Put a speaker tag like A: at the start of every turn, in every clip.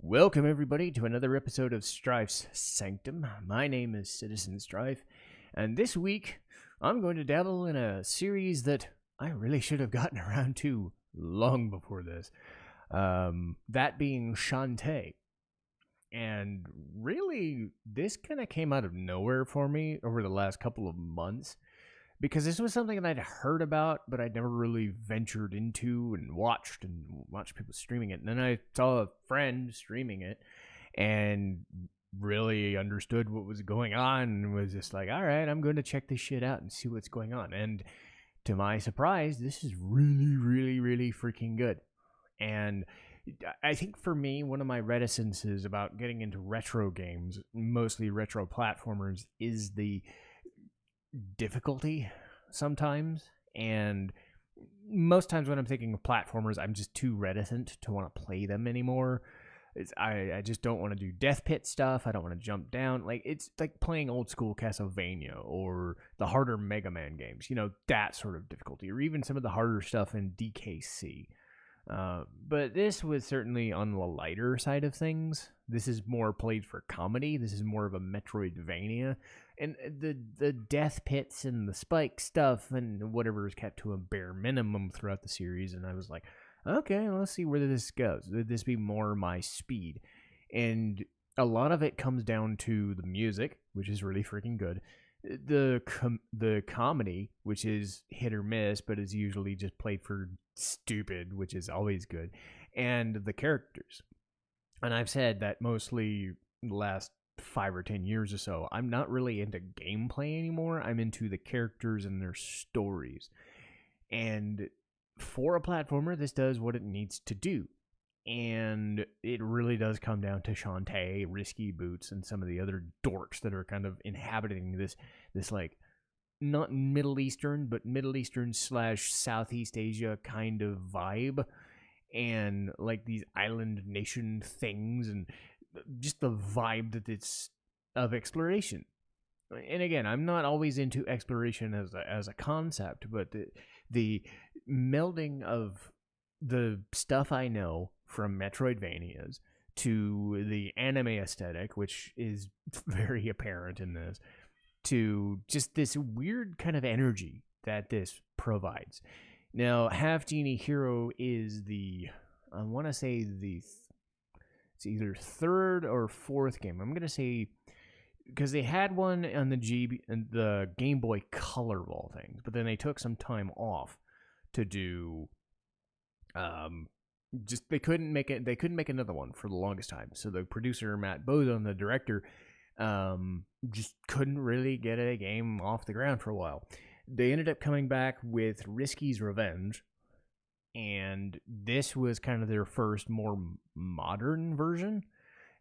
A: Welcome, everybody, to another episode of Strife's Sanctum. My name is Citizen Strife, and this week I'm going to dabble in a series that I really should have gotten around to long before this. That being Shantae. And really, this kind of came out of nowhere for me over the last couple of months, because this was something that I'd heard about, but I'd never really ventured into and watched people streaming it. And then I saw a friend streaming it and really understood what was going on and was just like, all right, I'm going to check this shit out and see what's going on. And to my surprise, this is really, really, really freaking good. And I think for me, one of my reticences about getting into retro games, mostly retro platformers, is the difficulty sometimes. And most times when I'm thinking of platformers, I'm just too reticent to want to play them anymore. I just don't want to do death pit stuff. I don't want to jump down. It's like playing old school Castlevania or the harder Mega Man games, that sort of difficulty, or even some of the harder stuff in DKC. But this was certainly on the lighter side of things. This is more played for comedy. This is more of a Metroidvania. And the death pits and the spike stuff and whatever is kept to a bare minimum throughout the series. And I was like, okay, let's see where this goes. Would this be more my speed? And a lot of it comes down to the music, which is really freaking good. The comedy, which is hit or miss, but is usually just played for stupid, which is always good. And the characters. And I've said that mostly the last 5 or 10 years or so, I'm not really into gameplay anymore. I'm into the characters and their stories. And for a platformer, this does what it needs to do. And it really does come down to Shantae, Risky Boots, and some of the other dorks that are kind of inhabiting this like, not Middle Eastern, but Middle Eastern / Southeast Asia kind of vibe. And like these island nation things, and just the vibe that it's of exploration. And again, I'm not always into exploration as a concept, but the melding of the stuff I know from Metroidvanias to the anime aesthetic, which is very apparent in this, to just this weird kind of energy that this provides. Now, Half-Genie Hero is I want to say it's either third or fourth game. I'm going to say, because they had one on the Game Boy Color of all things, but then they took some time off to do, they couldn't make another one for the longest time. So the producer, Matt Bozon, the director, just couldn't really get a game off the ground for a while. They ended up coming back with Risky's Revenge, and this was kind of their first more modern version.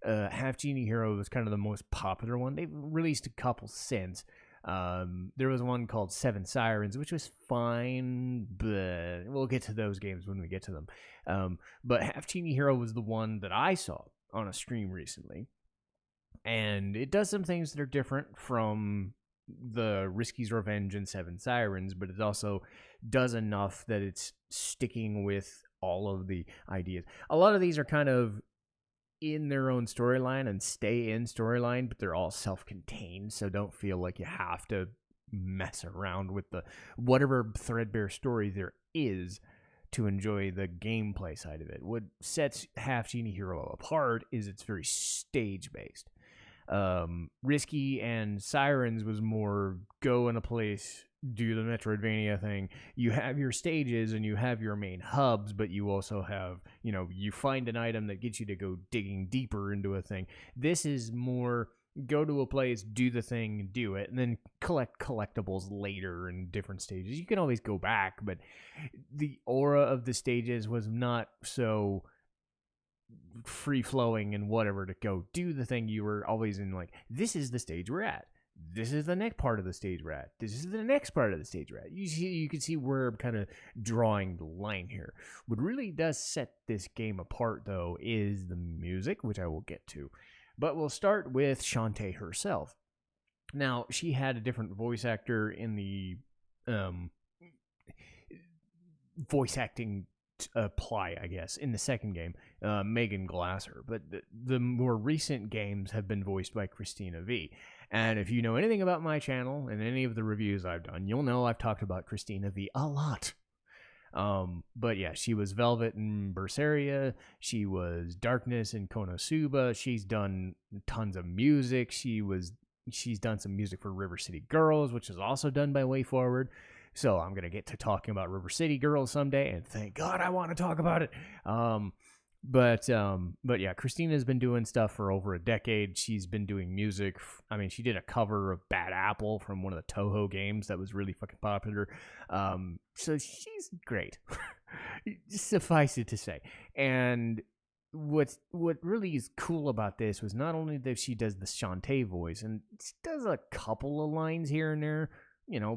A: Half-Genie Hero was kind of the most popular one. They've released a couple since. There was one called Seven Sirens, which was fine, but we'll get to those games when we get to them. But Half-Genie Hero was the one that I saw on a stream recently, and it does some things that are different from the Risky's Revenge and Seven Sirens, but it also does enough that it's sticking with all of the ideas. A lot of these are kind of in their own storyline and stay in storyline, but they're all self-contained, so don't feel like you have to mess around with the whatever threadbare story there is to enjoy the gameplay side of it. What sets Half-Genie Hero apart is it's very stage-based. Risky and Sirens was more go in a place, do the Metroidvania thing. You have your stages and you have your main hubs, but you also have, you find an item that gets you to go digging deeper into a thing. This is more go to a place, do the thing, do it, and then collect collectibles later in different stages. You can always go back, but the aura of the stages was not so free-flowing and whatever to go do the thing. You were always in like, this is the stage we're at. This is the next part of the stage we're at. This is the next part of the stage we're at. You can see where I'm kind of drawing the line here. What really does set this game apart, though, is the music, which I will get to. But we'll start with Shantae herself. Now, she had a different voice actor in the voice acting apply, I guess, in the second game, Megan Glasser. But the more recent games have been voiced by Christina V. And if you know anything about my channel and any of the reviews I've done, you'll know I've talked about Christina V a lot. But yeah, she was Velvet in Berseria. She was Darkness in Konosuba. She's done tons of music. She's done some music for River City Girls, which is also done by WayForward. So I'm gonna get to talking about River City Girls someday, and thank God I want to talk about it. But yeah, Christina's been doing stuff for over a decade. She's been doing music. I mean, she did a cover of Bad Apple from one of the Toho games that was really fucking popular. So she's great. Suffice it to say. And what really is cool about this was not only that she does the Shantae voice, and she does a couple of lines here and there,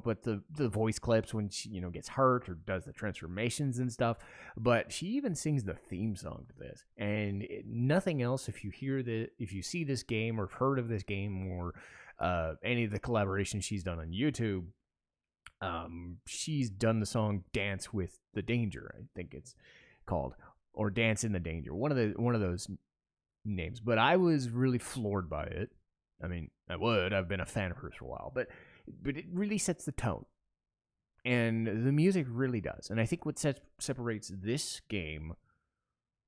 A: but the voice clips when she, gets hurt or does the transformations and stuff. But she even sings the theme song to this. And nothing else, if you see this game or have heard of this game or any of the collaborations she's done on YouTube, she's done the song Dance with the Danger, I think it's called, or Dance in the Danger. One of those names. But I was really floored by it. I mean, I've been a fan of hers for a while, but it really sets the tone. And the music really does. And I think what separates this game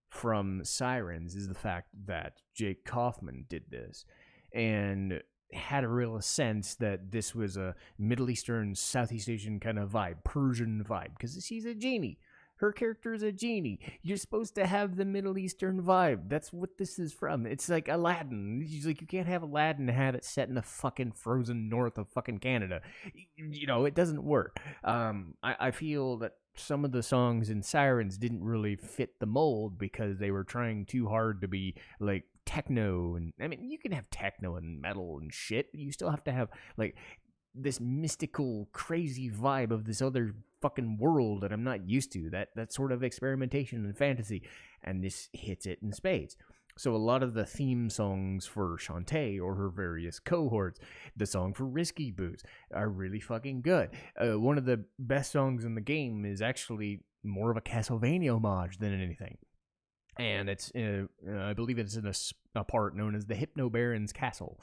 A: from Sirens is the fact that Jake Kaufman did this and had a real sense that this was a Middle Eastern, Southeast Asian kind of vibe, Persian vibe, because she's a genie. Her character is a genie. You're supposed to have the Middle Eastern vibe. That's what this is from. It's like Aladdin. He's like, you can't have Aladdin and have it set in the fucking frozen north of fucking Canada. It doesn't work. I feel that some of the songs in Sirens didn't really fit the mold because they were trying too hard to be like techno. And I mean, you can have techno and metal and shit, but you still have to have like this mystical, crazy vibe of this other fucking world that I'm not used to. That sort of experimentation and fantasy, and this hits it in spades. So a lot of the theme songs for Shantae or her various cohorts, the song for Risky Boots, are really fucking good. One of the best songs in the game is actually more of a Castlevania homage than anything. And it's, I believe it's in a part known as the Hypno Baron's Castle.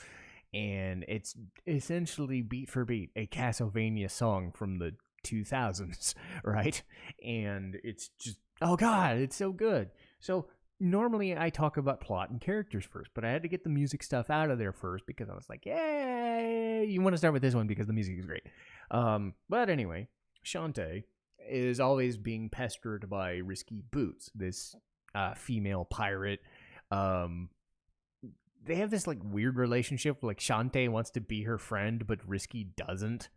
A: And it's essentially beat for beat a Castlevania song from the 2000s, right? And it's just, oh god, it's so good. So normally I talk about plot and characters first, but I had to get the music stuff out of there first because I was like, yay, you want to start with this one because the music is great. But anyway, Shantae is always being pestered by Risky Boots, this female pirate. They have this like weird relationship. Like Shantae wants to be her friend, but Risky doesn't.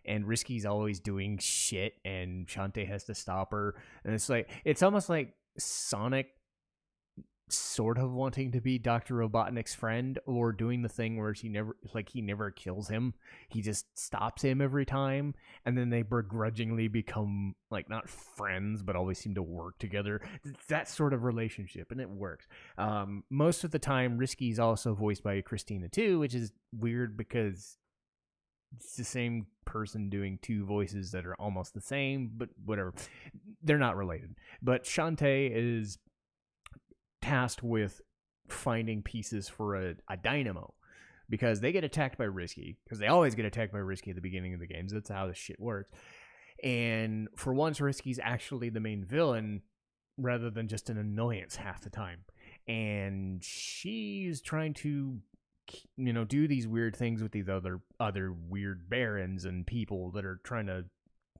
A: And Risky's always doing shit, and Shantae has to stop her. And it's almost like Sonic sort of wanting to be Dr. Robotnik's friend, or doing the thing where he never kills him. He just stops him every time, and then they begrudgingly become like not friends, but always seem to work together. It's that sort of relationship, and it works. Most of the time, Risky's also voiced by Christina too, which is weird because it's the same person doing two voices that are almost the same, but whatever. They're not related. But Shantae is tasked with finding pieces for a dynamo because they get attacked by Risky, because they always get attacked by Risky at the beginning of the games. That's how this shit works. And for once, Risky's actually the main villain rather than just an annoyance half the time. And she's trying to do these weird things with these other weird barons and people that are trying to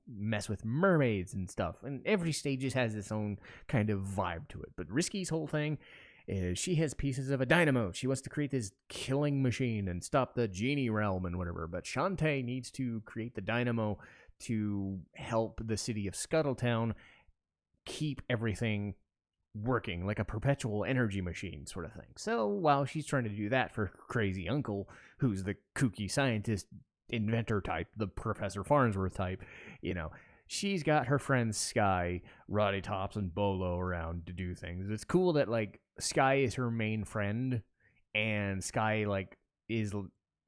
A: mess with mermaids and stuff. And every stage just has its own kind of vibe to it. But Risky's whole thing is she has pieces of a dynamo. She wants to create this killing machine and stop the genie realm and whatever. But Shantae needs to create the dynamo to help the city of Scuttletown keep everything working like a perpetual energy machine sort of thing. So while she's trying to do that for her crazy uncle, who's the kooky scientist inventor type, the Professor Farnsworth type, she's got her friends Sky, Roddy Tops, and Bolo around to do things. It's cool that like Sky is her main friend, and Sky is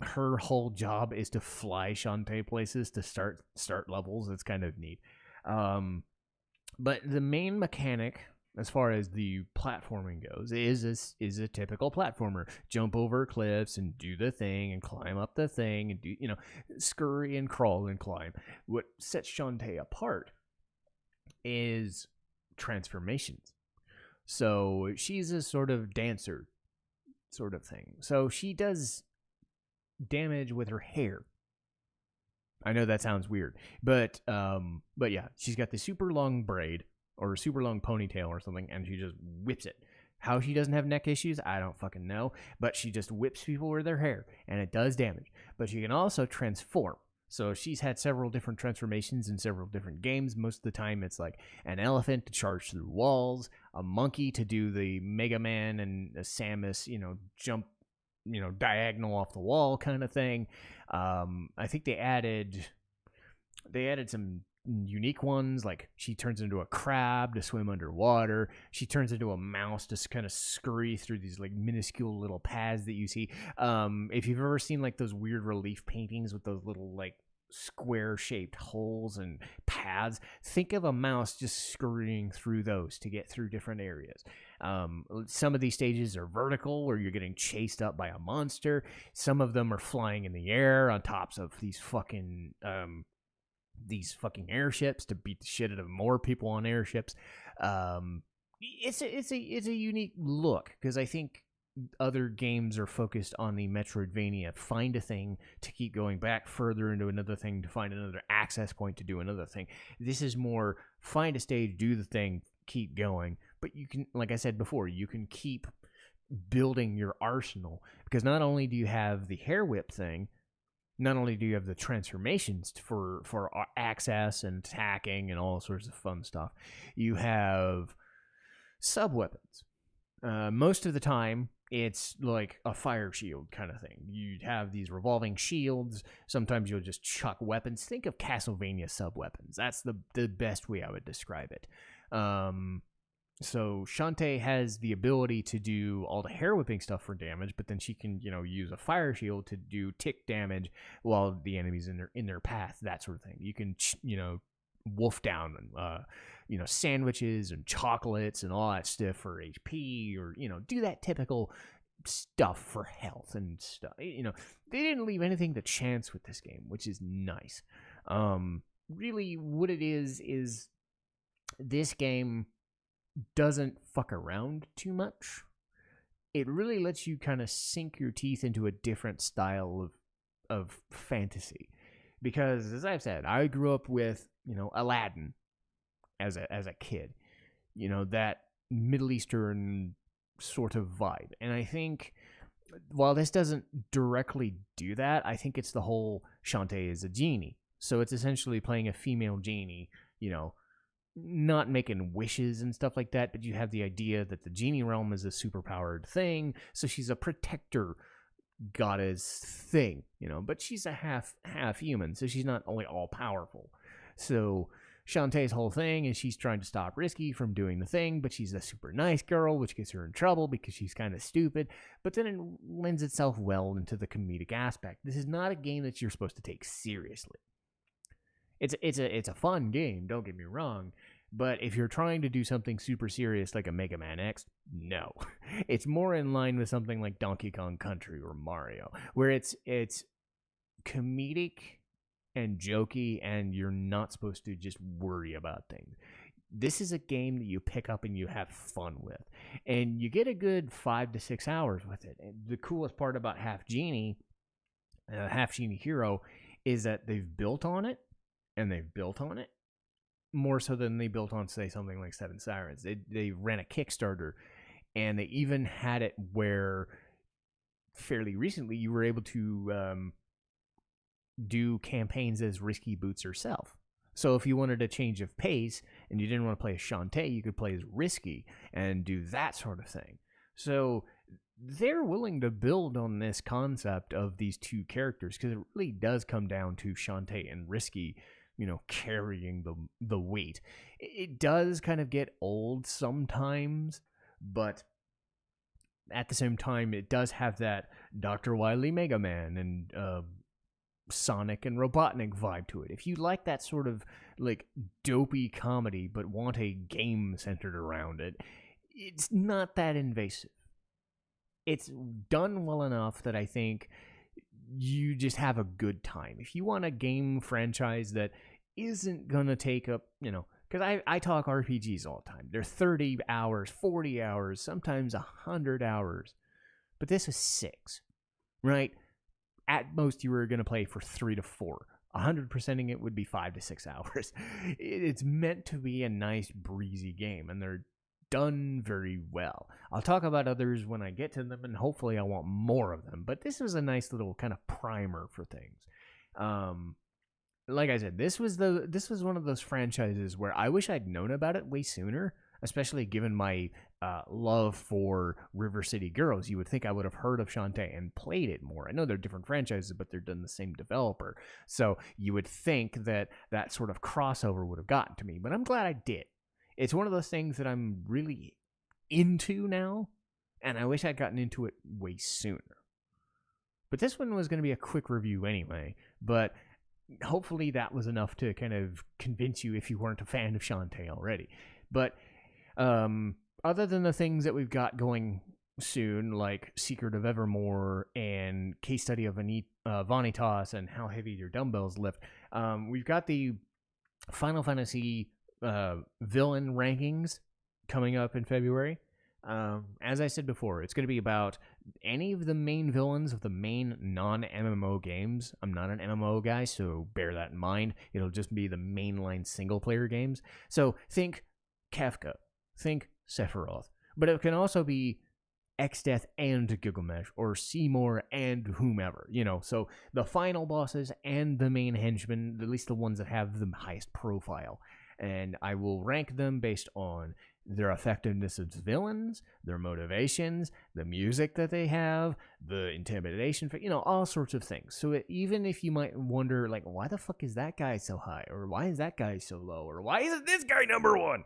A: her whole job is to fly Shantae places to start levels. It's kind of neat. But the main mechanic, as far as the platforming goes, is a typical platformer. Jump over cliffs and do the thing and climb up the thing and do, scurry and crawl and climb. What sets Shantae apart is transformations. So she's a sort of dancer sort of thing. So she does damage with her hair. I know that sounds weird, but yeah, she's got the super long braid or super long ponytail or something, and she just whips it. How she doesn't have neck issues, I don't fucking know, but she just whips people with her hair, and it does damage. But she can also transform. So she's had several different transformations in several different games. Most of the time, it's like an elephant to charge through walls, a monkey to do the Mega Man and a Samus, jump, diagonal off the wall kind of thing. I think they added some unique ones, like she turns into a crab to swim underwater. She turns into a mouse to kind of scurry through these like minuscule little paths that you see. If you've ever seen like those weird relief paintings with those little like square shaped holes and paths, think of a mouse just scurrying through those to get through different areas. Some of these stages are vertical where you're getting chased up by a monster. Some of them are flying in the air on tops of these fucking airships to beat the shit out of more people on airships. It's a unique look, because I think other games are focused on the Metroidvania, find a thing to keep going back further into another thing to find another access point to do another thing. This is more find a stage, do the thing, keep going. But you can, like I said before, you can keep building your arsenal, because not only do you have the hair whip thing, not only do you have the transformations for access and attacking and all sorts of fun stuff, you have sub-weapons. Most of the time, it's like a fire shield kind of thing. You have these revolving shields. Sometimes you'll just chuck weapons. Think of Castlevania sub-weapons. That's the best way I would describe it. So Shantae has the ability to do all the hair whipping stuff for damage, but then she can, use a fire shield to do tick damage while the enemy's in their path, that sort of thing. You can, wolf down, sandwiches and chocolates and all that stuff for HP, or, do that typical stuff for health and stuff. They didn't leave anything to chance with this game, which is nice. Really what it is this game doesn't fuck around too much. It really lets you kind of sink your teeth into a different style of fantasy. Because, as I've said, I grew up with, Aladdin as a kid. That Middle Eastern sort of vibe. And I think, while this doesn't directly do that, I think it's the whole Shantae is a genie. So it's essentially playing a female genie, not making wishes and stuff like that, but you have the idea that the genie realm is a superpowered thing, so she's a protector goddess thing, but she's a half human, so she's not only all powerful. So Shantae's whole thing is she's trying to stop Risky from doing the thing, but she's a super nice girl, which gets her in trouble because she's kind of stupid, but then it lends itself well into the comedic aspect. This is not a game that you're supposed to take seriously. It's a fun game, don't get me wrong, but if you're trying to do something super serious like a Mega Man X, no. It's more in line with something like Donkey Kong Country or Mario, where it's comedic and jokey, and you're not supposed to just worry about things. This is a game that you pick up and you have fun with, and you get a good 5 to 6 hours with it. And the coolest part about Half-Genie Hero, is that they've built on it. And they've built on it more so than they built on, say, something like Seven Sirens. They ran a Kickstarter, and they even had it where fairly recently you were able to do campaigns as Risky Boots herself. So if you wanted a change of pace and you didn't want to play as Shantae, you could play as Risky and do that sort of thing. So they're willing to build on this concept of these two characters, because it really does come down to Shantae and Risky, carrying the weight. It does kind of get old sometimes, but at the same time, it does have that Dr. Wily Mega Man and Sonic and Robotnik vibe to it. If you like that sort of like dopey comedy but want a game centered around it, it's not that invasive. It's done well enough that I think you just have a good time. If you want a game franchise that isn't gonna take up, because I talk RPGs all the time. They're 30 hours, 40 hours, sometimes 100 hours. But this is 6, right? At most, you were going to play for 3 to 4. 100%ing it would be 5 to 6 hours. It's meant to be a nice, breezy game, and they're done very well. I'll talk about others when I get to them, and hopefully I want more of them. But this was a nice little kind of primer for things. Like I said, this was one of those franchises where I wish I'd known about it way sooner, especially given my love for River City Girls. You would think I would have heard of Shantae and played it more. I know they're different franchises, but they're done the same developer. So you would think that sort of crossover would have gotten to me, but I'm glad I did. It's one of those things that I'm really into now, and I wish I'd gotten into it way sooner. But this one was going to be a quick review anyway, but hopefully that was enough to kind of convince you if you weren't a fan of Shantae already. But other than the things that we've got going soon, like Secret of Evermore and Case Study of Vanitas and How Heavy Your Dumbbells Lift, we've got the Final Fantasy villain rankings coming up in February. As I said before, it's going to be about any of the main villains of the main non-MMO games. I'm not an MMO guy, so bear that in mind. It'll just be the mainline single-player games. So think Kefka, think Sephiroth. But it can also be Exdeath and Gilgamesh, or Seymour and whomever, So the final bosses and the main henchmen, at least the ones that have the highest profile. And I will rank them based on their effectiveness as villains, their motivations, the music that they have, the intimidation, all sorts of things. So even if you might wonder, like, why the fuck is that guy so high? Or why is that guy so low? Or why isn't this guy number 1?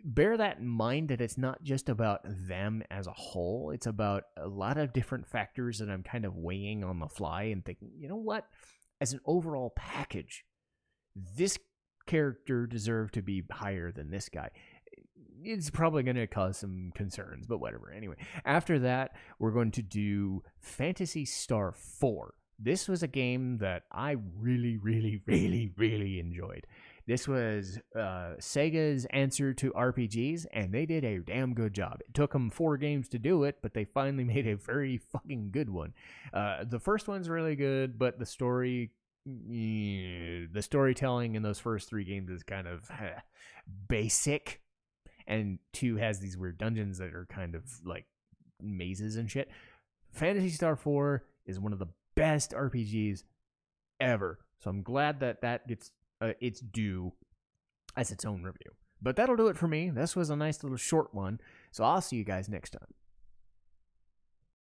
A: Bear that in mind, that it's not just about them as a whole. It's about a lot of different factors that I'm kind of weighing on the fly and thinking, you know what? As an overall package, this character deserved to be higher than this guy. It's probably going to cause some concerns, but whatever. Anyway, after that, we're going to do Phantasy Star 4. This was a game that I really, really, really, really enjoyed. This was Sega's answer to RPGs, and they did a damn good job. It took them 4 games to do it, but they finally made a very fucking good one. The first one's really good, but the storytelling in those first 3 games is kind of basic. And 2 has these weird dungeons that are kind of like mazes and shit. Phantasy Star 4 is one of the best RPGs ever. So I'm glad that gets its due as its own review. But that'll do it for me. This was a nice little short one. So I'll see you guys next time.